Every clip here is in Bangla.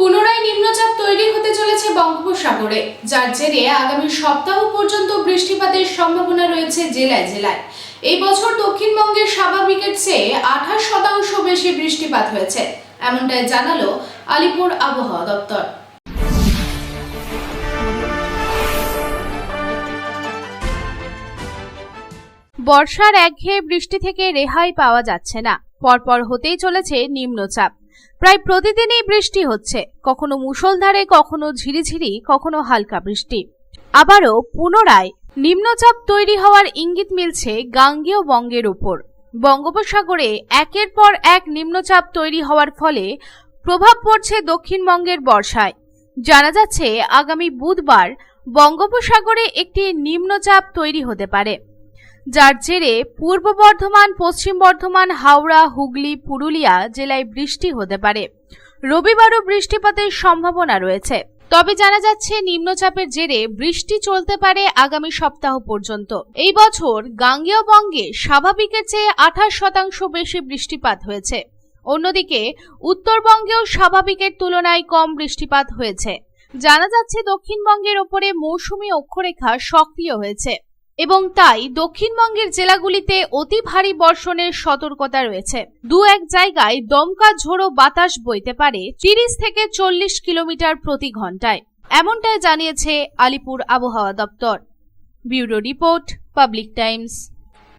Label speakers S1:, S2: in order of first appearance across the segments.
S1: পুনরায় নিম্নচাপ তৈরি হতে চলেছে বঙ্গোপসাগরে, যার জেরে আগামী সপ্তাহ পর্যন্ত বৃষ্টিপাতের সম্ভাবনা রয়েছে জেলায় জেলায়। এই বছর দক্ষিণবঙ্গের স্বাভাবিকের চেয়ে 28% বেশি বৃষ্টিপাত হয়েছে, এমনটাই জানালো আলিপুর আবহাওয়া দপ্তর।
S2: বর্ষার একঘেয়ে বৃষ্টি থেকে রেহাই পাওয়া যাচ্ছে না। পরপর হতেই চলেছে নিম্নচাপ। প্রায় প্রতিদিনই বৃষ্টি হচ্ছে, কখনো মুষলধারে, কখনো ঝিরিঝিরি, কখনো হালকা বৃষ্টি। আবারও পুনরায় নিম্নচাপ তৈরি হওয়ার ইঙ্গিত মিলছে গাঙ্গেয় বঙ্গের উপর। বঙ্গোপসাগরে একের পর এক নিম্নচাপ তৈরি হওয়ার ফলে প্রভাব পড়ছে দক্ষিণবঙ্গের বর্ষায়। জানা যাচ্ছে আগামী বুধবার বঙ্গোপসাগরে একটি নিম্নচাপ তৈরি হতে পারে, যার জেরে পূর্ব বর্ধমান, পশ্চিম বর্ধমান, হাওড়া, হুগলি, পুরুলিয়া জেলায় বৃষ্টি হতে পারে। রবিবারও বৃষ্টিপাতের সম্ভাবনা রয়েছে। তবে জানা যাচ্ছে নিম্নচাপের জেরে বৃষ্টি চলতে পারে আগামী সপ্তাহ পর্যন্ত। এই বছর গাঙ্গেয় বঙ্গে স্বাভাবিকের চেয়ে 28% বেশি বৃষ্টিপাত হয়েছে। অন্যদিকে উত্তরবঙ্গেও স্বাভাবিকের তুলনায় কম বৃষ্টিপাত হয়েছে। জানা যাচ্ছে দক্ষিণবঙ্গের ওপরে মৌসুমী অক্ষরেখা সক্রিয় হয়েছে এবং তাই দক্ষিণবঙ্গের জেলাগুলিতে অতি ভারী বর্ষণের সতর্কতা রয়েছে। দু এক জায়গায় দমকা ঝোড়ো বাতাস বইতে পারে 30 থেকে 40 কিলোমিটার প্রতি ঘন্টায়, এমনটাই জানিয়েছে আলিপুর আবহাওয়া দপ্তর। Bureau report, public times.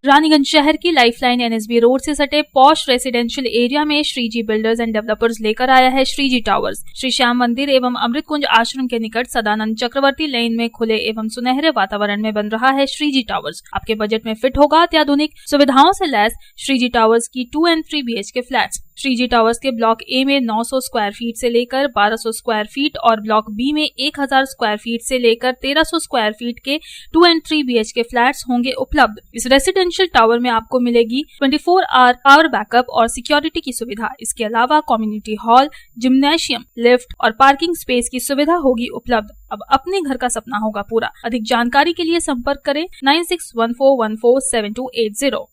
S3: Raniganj शहर की लाइफलाइन एनएसबी रोड से सटे पॉश रेसिडेंशियल एरिया में श्रीजी बिल्डर्स एंड डेवलपर्स लेकर आया है श्रीजी टावर्स। श्री श्याम मंदिर एवं अमृत कुंज आश्रम के निकट सदानंद चक्रवर्ती लेन में खुले एवं सुनहरे वातावरण में बन रहा है श्रीजी टावर्स। आपके बजट में फिट होगा अत्याधुनिक सुविधाओं से लैस श्रीजी टावर्स की 2 और 3 BHK फ्लैट्स। श्रीजी टावर्स के ब्लॉक ए में 900 स्क्वायर फीट से लेकर 1200 स्क्वायर फीट और ब्लॉक बी में 1000 स्क्वायर फीट से लेकर 1300 स्क्वायर फीट के 2 और 3 BHK फ्लैट्स होंगे उपलब्ध। इस रेसिडेंशियल टावर में आपको मिलेगी 24 आवर पावर बैकअप और सिक्योरिटी की सुविधा। इसके अलावा कम्युनिटी हॉल, जिम्नेशियम, लिफ्ट और पार्किंग स्पेस की सुविधा होगी उपलब्ध। अब अपने घर का सपना होगा पूरा। अधिक जानकारी के लिए संपर्क करें 9614147280।